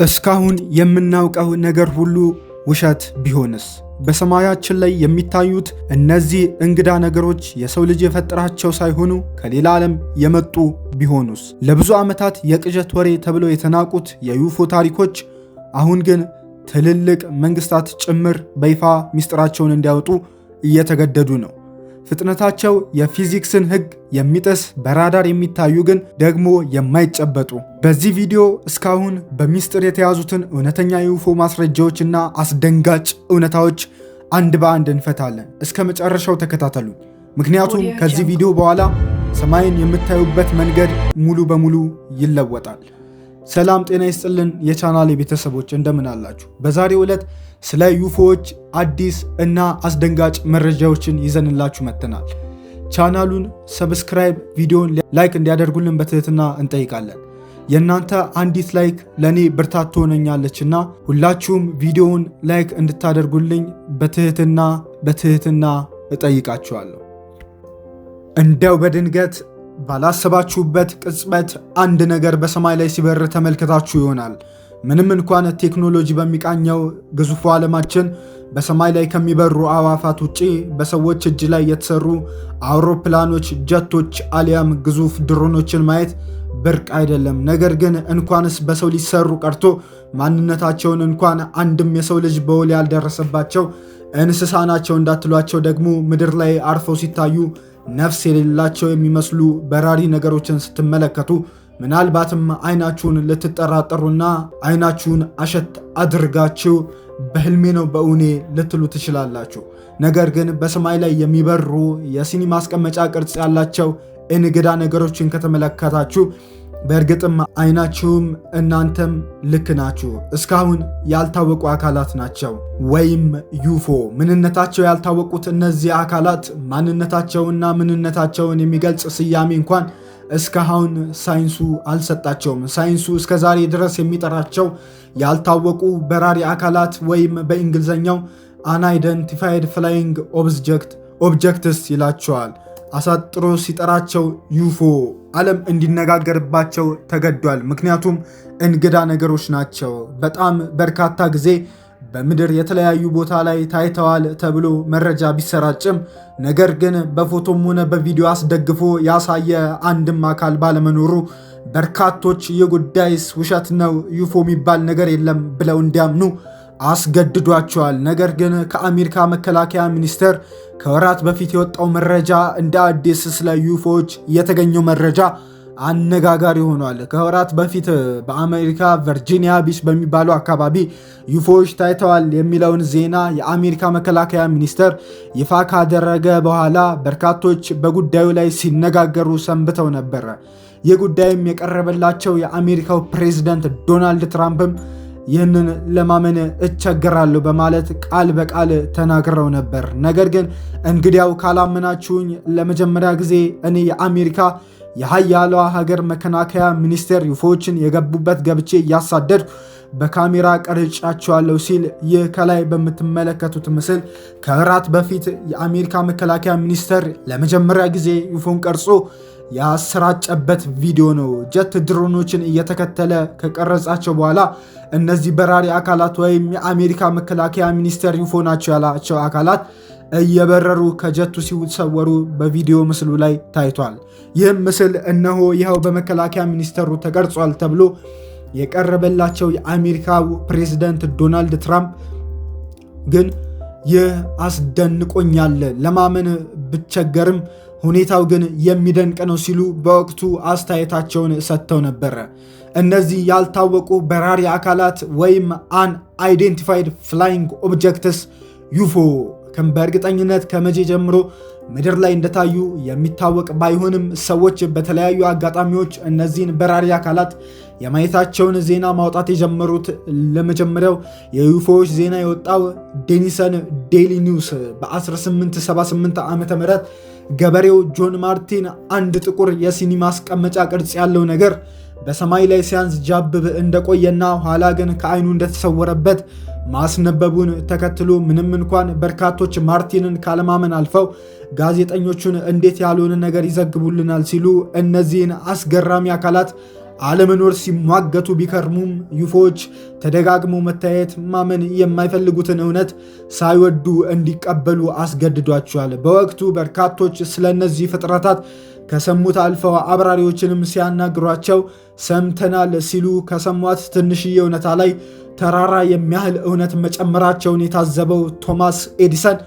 እስካሁን የምናውቀው ነገር ሁሉ ውሸት ቢሆንስ? በሰማያችን ላይ የሚታዩት እነዚህ እንግዳ ነገሮች የሰው ልጅ የፈጠራቸው ሳይሆኑ ከሌላ ዓለም የመጡ ቢሆኑስ? ለብዙ ዓመታት የቅዠት ወሬ ተብለው የተናቁት የዩፎ ታሪኮች አሁን ግን ትልልቅ መንግስታት ጭምር በይፋ ሚስጥራቸውን እንዲያወጡ እየተገደዱ ነው። ፍጥነታቸው የፊዚክስን ሕግ የሚጥስ በራዳር የሚታዩ ግን ደግሞ የማይጨበጡ። በዚህ ቪዲዮ እስካሁን በሚስጥር የተያዙትን እውነተኛ የዩፎ ማስረጃዎችና አስደንጋጭ እውነታዎች አንድ በአንድ እንፈታለን። እስከ መጨረሻው ተከታተሉ። ምክንያቱም ከዚህ ቪዲዮ በኋላ ሰማይን የምታዩበት መንገድ ሙሉ በሙሉ ይለወጣል። ሰላም ጤና ይስጥልን የቻናሌ ቤተሰቦች እንደምን አላችሁ? በዛሬው ዕለት ስለ ዩፎዎች አዲስ እና አስደንጋጭ መረጃዎችን ይዘንላችሁ መጥተናል። ቻናሉን ሰብስክራይብ፣ ቪዲዮን ላይክ እንዲያደርጉልን በትህትና እንጠይቃለን። የእናንተ አንዲት ላይክ ለእኔ ብርታት ትሆነኛለችና ሁላችሁም ቪዲዮውን ላይክ እንድታደርጉልኝ በትህትና እጠይቃችኋለሁ። እንደው በድንገት ባላሰባችሁበት ቅጽበት አንድ ነገር በሰማይ ላይ ሲበር ተመልክታችሁ ይሆናል። ምንም እንኳን ቴክኖሎጂ በሚቃኘው ግዙፉ ዓለማችን በሰማይ ላይ ከሚበሩ አዕዋፋት ውጪ በሰዎች እጅ ላይ የተሰሩ አውሮፕላኖች፣ ጀቶች አሊያም ግዙፍ ድሮኖችን ማየት ብርቅ አይደለም። ነገር ግን እንኳንስ በሰው ሊሰሩ ቀርቶ ማንነታቸውን እንኳን አንድም የሰው ልጅ በውል ያልደረሰባቸው እንስሳ ናቸው እንዳትሏቸው ደግሞ ምድር ላይ አርፈው ሲታዩ ነፍስ የሌላቸው የሚመስሉ በራሪ ነገሮችን ስትመለከቱ ምናልባትም አይናችሁን ልትጠራጠሩና አይናችሁን አሸት አድርጋችሁ በህልሜ ነው በእውኔ ልትሉ ትችላላችሁ። ነገር ግን በሰማይ ላይ የሚበሩ የሲኒ ማስቀመጫ ቅርጽ ያላቸው እንግዳ ነገሮችን ከተመለከታችሁ በእርግጥም አይናችሁም እናንተም ልክ ናችሁ። እስካሁን ያልታወቁ አካላት ናቸው ወይም ዩፎ። ምንነታቸው ያልታወቁት እነዚህ አካላት ማንነታቸውና ምንነታቸውን የሚገልጽ ስያሜ እንኳን እስካሁን ሳይንሱ አልሰጣቸውም። ሳይንሱ እስከዛሬ ድረስ የሚጠራቸው ያልታወቁ በራሪ አካላት ወይም በእንግሊዝኛው አንአይደንቲፋይድ ፍላይንግ ኦብጀክትስ ይላቸዋል። አሳጥሮ ሲጠራቸው ዩፎ ዓለም እንዲነጋገርባቸው ተገዷል። ምክንያቱም እንግዳ ነገሮች ናቸው። በጣም በርካታ ጊዜ በምድር የተለያዩ ቦታ ላይ ታይተዋል ተብሎ መረጃ ቢሰራጭም ነገር ግን በፎቶም ሆነ በቪዲዮ አስደግፎ ያሳየ አንድም አካል ባለመኖሩ በርካቶች የጉዳይስ ውሸት ነው፣ ዩፎ የሚባል ነገር የለም ብለው እንዲያምኑ አስገድዷቸዋል። ነገር ግን ከአሜሪካ መከላከያ ሚኒስቴር ከወራት በፊት የወጣው መረጃ እንደ አዲስ ስለ ዩፎዎች የተገኘው መረጃ አነጋጋሪ ሆኗል። ከወራት በፊት በአሜሪካ ቨርጂኒያ ቢች በሚባለው አካባቢ ዩፎዎች ታይተዋል የሚለውን ዜና የአሜሪካ መከላከያ ሚኒስቴር ይፋ ካደረገ በኋላ በርካቶች በጉዳዩ ላይ ሲነጋገሩ ሰንብተው ነበረ። ይህ ጉዳይም የቀረበላቸው የአሜሪካው ፕሬዝዳንት ዶናልድ ትራምፕም ይህንን ለማመን እቸገራለሁ በማለት ቃል በቃል ተናግረው ነበር። ነገር ግን እንግዲያው ካላመናችሁኝ ለመጀመሪያ ጊዜ እኔ የአሜሪካ የሀያሏ ሀገር መከላከያ ሚኒስቴር ዩፎዎችን የገቡበት ገብቼ እያሳደድኩ በካሜራ ቀርጫቸዋለሁ ሲል ይህ ከላይ በምትመለከቱት ምስል ከወራት በፊት የአሜሪካ መከላከያ ሚኒስቴር ለመጀመሪያ ጊዜ ዩፎን ቀርጾ ያሰራጨበት ቪዲዮ ነው። ጀት ድሮኖችን እየተከተለ ከቀረጻቸው በኋላ እነዚህ በራሪ አካላት ወይም የአሜሪካ መከላከያ ሚኒስቴር ዩፎ ናቸው ያላቸው አካላት እየበረሩ ከጀቱ ሲሰወሩ በቪዲዮ ምስሉ ላይ ታይቷል። ይህም ምስል እነሆ ይኸው በመከላከያ ሚኒስቴሩ ተቀርጿል ተብሎ የቀረበላቸው የአሜሪካው ፕሬዝዳንት ዶናልድ ትራምፕ ግን ይህ አስደንቆኛል፣ ለማመን ብቸገርም ሁኔታው ግን የሚደንቅ ነው ሲሉ በወቅቱ አስተያየታቸውን ሰጥተው ነበረ። እነዚህ ያልታወቁ በራሪ አካላት ወይም አንአይዴንቲፋይድ ፍላይንግ ኦብጀክትስ ዩፎ በእርግጠኝነት ከመቼ ጀምሮ ምድር ላይ እንደታዩ የሚታወቅ ባይሆንም ሰዎች በተለያዩ አጋጣሚዎች እነዚህን በራሪ አካላት የማየታቸውን ዜና ማውጣት የጀመሩት ለመጀመሪያው የዩፎዎች ዜና የወጣው ዴኒሰን ዴይሊ ኒውስ በ1878 ዓ.ም ገበሬው ጆን ማርቲን አንድ ጥቁር የሲኒ ማስቀመጫ ቅርጽ ያለው ነገር በሰማይ ላይ ሲያንስ ጃብብ እንደቆየና ኋላ ግን ከአይኑ እንደተሰወረበት ማስነበቡን ተከትሎ ምንም እንኳን በርካቶች ማርቲንን ካለማመን አልፈው ጋዜጠኞቹን እንዴት ያልሆነ ነገር ይዘግቡልናል ሲሉ እነዚህን አስገራሚ አካላት አለመኖር ሲሟገቱ ቢከርሙም ዩፎዎች ተደጋግሞ መታየት ማመን የማይፈልጉትን እውነት ሳይወዱ እንዲቀበሉ አስገድዷቸዋል። በወቅቱ በርካቶች ስለነዚህ ፍጥረታት ከሰሙት አልፈው አብራሪዎችንም ሲያናግሯቸው ሰምተናል ሲሉ ከሰሟት ትንሽዬ እውነታ ላይ ተራራ የሚያህል እውነት መጨመራቸውን የታዘበው ቶማስ ኤዲሰን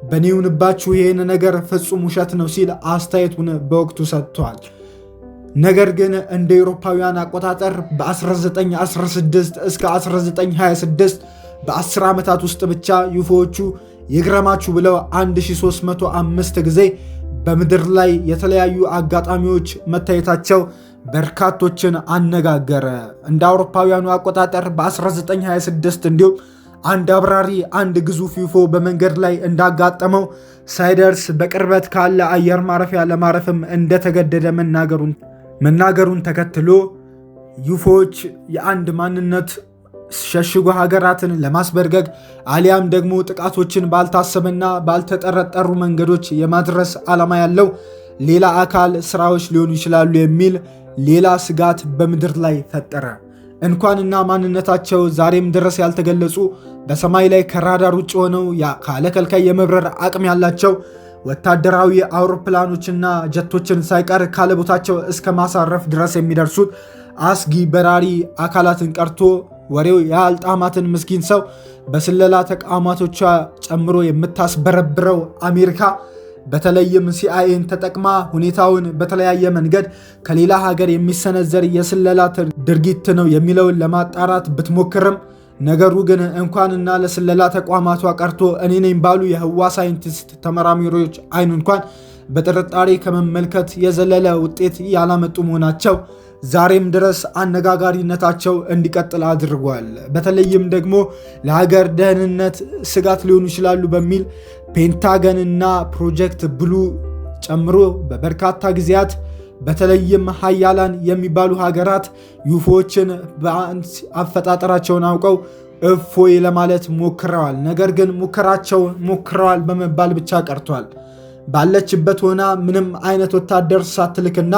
በእኔ ይሁንባችሁ ይህን ነገር ፍጹም ውሸት ነው ሲል አስተያየቱን በወቅቱ ሰጥቷል። ነገር ግን እንደ አውሮፓውያን አቆጣጠር በ1916 እስከ 1926 በ10 ዓመታት ውስጥ ብቻ ዩፎዎቹ ይግረማችሁ ብለው 1305 ጊዜ በምድር ላይ የተለያዩ አጋጣሚዎች መታየታቸው በርካቶችን አነጋገረ። እንደ አውሮፓውያኑ አቆጣጠር በ1926 እንዲሁም አንድ አብራሪ አንድ ግዙፍ ዩፎ በመንገድ ላይ እንዳጋጠመው ሳይደርስ በቅርበት ካለ አየር ማረፊያ ለማረፍም እንደተገደደ መናገሩን ተከትሎ ዩፎዎች የአንድ ማንነት ሸሽጎ ሀገራትን ለማስበርገግ አሊያም ደግሞ ጥቃቶችን ባልታሰበና ባልተጠረጠሩ መንገዶች የማድረስ ዓላማ ያለው ሌላ አካል ስራዎች ሊሆኑ ይችላሉ የሚል ሌላ ስጋት በምድር ላይ ፈጠረ። እንኳንና ማንነታቸው ዛሬም ድረስ ያልተገለጹ በሰማይ ላይ ከራዳር ውጭ ሆነው ካለ ከልካይ የመብረር አቅም ያላቸው ወታደራዊ አውሮፕላኖችና ጀቶችን ሳይቀር ካለቦታቸው እስከ ማሳረፍ ድረስ የሚደርሱት አስጊ በራሪ አካላትን ቀርቶ ወሬው ያልጣማትን ምስኪን ሰው በስለላ ተቋማቶቿ ጨምሮ የምታስበረብረው አሜሪካ በተለይም ሲአይኤን ተጠቅማ ሁኔታውን በተለያየ መንገድ ከሌላ ሀገር የሚሰነዘር የስለላ ድርጊት ነው የሚለውን ለማጣራት ብትሞክርም ነገሩ ግን እንኳንና ለስለላ ተቋማቷ ቀርቶ እኔ ነኝ ባሉ የህዋ ሳይንቲስት ተመራማሪዎች አይን እንኳን በጥርጣሬ ከመመልከት የዘለለ ውጤት ያላመጡ መሆናቸው ዛሬም ድረስ አነጋጋሪነታቸው እንዲቀጥል አድርጓል። በተለይም ደግሞ ለሀገር ደህንነት ስጋት ሊሆኑ ይችላሉ በሚል ፔንታገንና ፕሮጀክት ብሉ ጨምሮ በበርካታ ጊዜያት በተለይም ሀያላን የሚባሉ ሀገራት ዩፎዎችን በአንድ አፈጣጠራቸውን አውቀው እፎይ ለማለት ሞክረዋል። ነገር ግን ሙከራቸው ሞክረዋል በመባል ብቻ ቀርቷል። ባለችበት ሆና ምንም አይነት ወታደር ሳትልክና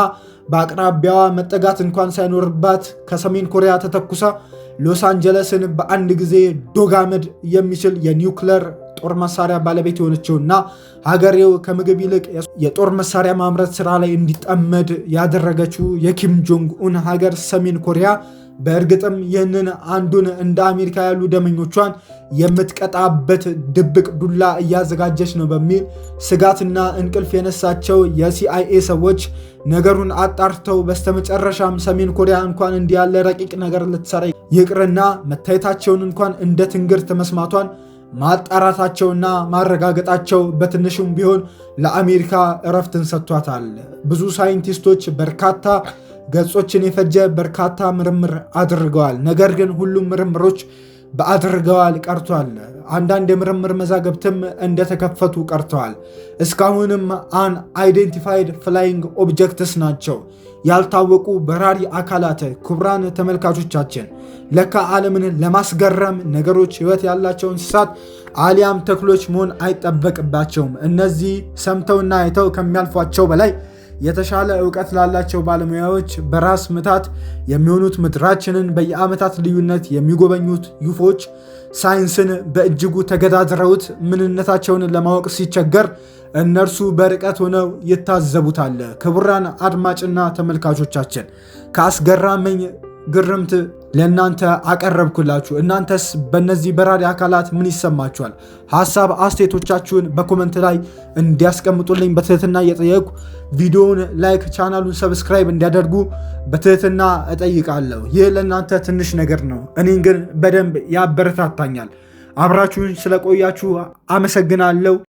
በአቅራቢያዋ መጠጋት እንኳን ሳይኖርባት ከሰሜን ኮሪያ ተተኩሳ ሎስ አንጀለስን በአንድ ጊዜ ዶጋመድ የሚችል የኒውክለር ጦር መሳሪያ ባለቤት የሆነችውና ሀገሬው ከምግብ ይልቅ የጦር መሳሪያ ማምረት ስራ ላይ እንዲጠመድ ያደረገችው የኪም ጆንግ ኡን ሀገር ሰሜን ኮሪያ በእርግጥም ይህንን አንዱን እንደ አሜሪካ ያሉ ደመኞቿን የምትቀጣበት ድብቅ ዱላ እያዘጋጀች ነው በሚል ስጋትና እንቅልፍ የነሳቸው የሲአይኤ ሰዎች ነገሩን አጣርተው በስተመጨረሻም ሰሜን ኮሪያ እንኳን እንዲህ ያለ ረቂቅ ነገር ልትሰራ ይቅርና መታየታቸውን እንኳን እንደ ትንግርት መስማቷን ማጣራታቸውና ማረጋገጣቸው በትንሹም ቢሆን ለአሜሪካ እረፍትን ሰጥቷታል። ብዙ ሳይንቲስቶች በርካታ ገጾችን የፈጀ በርካታ ምርምር አድርገዋል። ነገር ግን ሁሉም ምርምሮች በአድርገዋል ቀርቷል። አንዳንድ የምርምር መዛገብትም እንደተከፈቱ ቀርተዋል። እስካሁንም አን አይዴንቲፋይድ ፍላይንግ ኦብጀክትስ ናቸው፣ ያልታወቁ በራሪ አካላት። ክቡራን ተመልካቾቻችን ለካ ዓለምን ለማስገረም ነገሮች ህይወት ያላቸው እንስሳት አሊያም ተክሎች መሆን አይጠበቅባቸውም። እነዚህ ሰምተውና አይተው ከሚያልፏቸው በላይ የተሻለ ዕውቀት ላላቸው ባለሙያዎች በራስ ምታት የሚሆኑት ምድራችንን በየዓመታት ልዩነት የሚጎበኙት ዩፎዎች ሳይንስን በእጅጉ ተገዳድረውት ምንነታቸውን ለማወቅ ሲቸገር እነርሱ በርቀት ሆነው ይታዘቡታል። ክቡራን አድማጭና ተመልካቾቻችን ከአስገራመኝ ግርምት ለእናንተ አቀረብኩላችሁ። እናንተስ በእነዚህ በራሪ አካላት ምን ይሰማችኋል? ሐሳብ አስተያየቶቻችሁን በኮመንት ላይ እንዲያስቀምጡልኝ በትህትና እየጠየቁ ቪዲዮውን ላይክ፣ ቻናሉን ሰብስክራይብ እንዲያደርጉ በትህትና እጠይቃለሁ። ይህ ለእናንተ ትንሽ ነገር ነው፣ እኔን ግን በደንብ ያበረታታኛል። አብራችሁን ስለቆያችሁ አመሰግናለሁ።